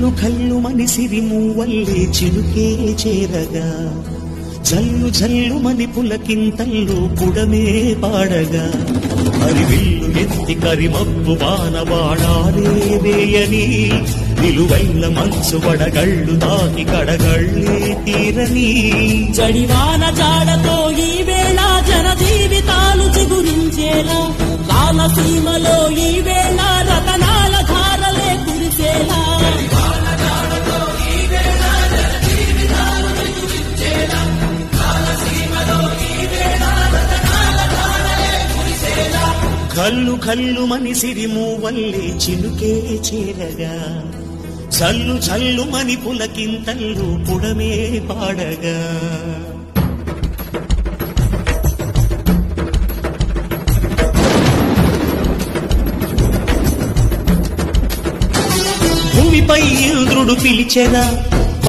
కల్లు కల్లు మనిసిరి మూవల్లే చిలుకే చేరగా జల్లు జల్లు మని పులకింతల్లు పుడమే పాడగా హరివిల్లు ఎత్తి కరిమప్పు బాణబాడాలే వేయని నిలువైన మనసు వడగళ్ళు తాకి కడగళ్ళే తీరని జడివాన జాడతో ఈ వేళ జన జీవితాలు చిగురించేలా రామసీమలో ఈ వేళ రతనాల ధారలే కురిసేలా కల్లు కల్లు మనిసిరి మూవల్లే చిలుకే చేరగా చల్లు చల్లు మని పులకింతల్లు పుడమే పాడగా భూమిపై ఇంద్రుడు పిలిచెగా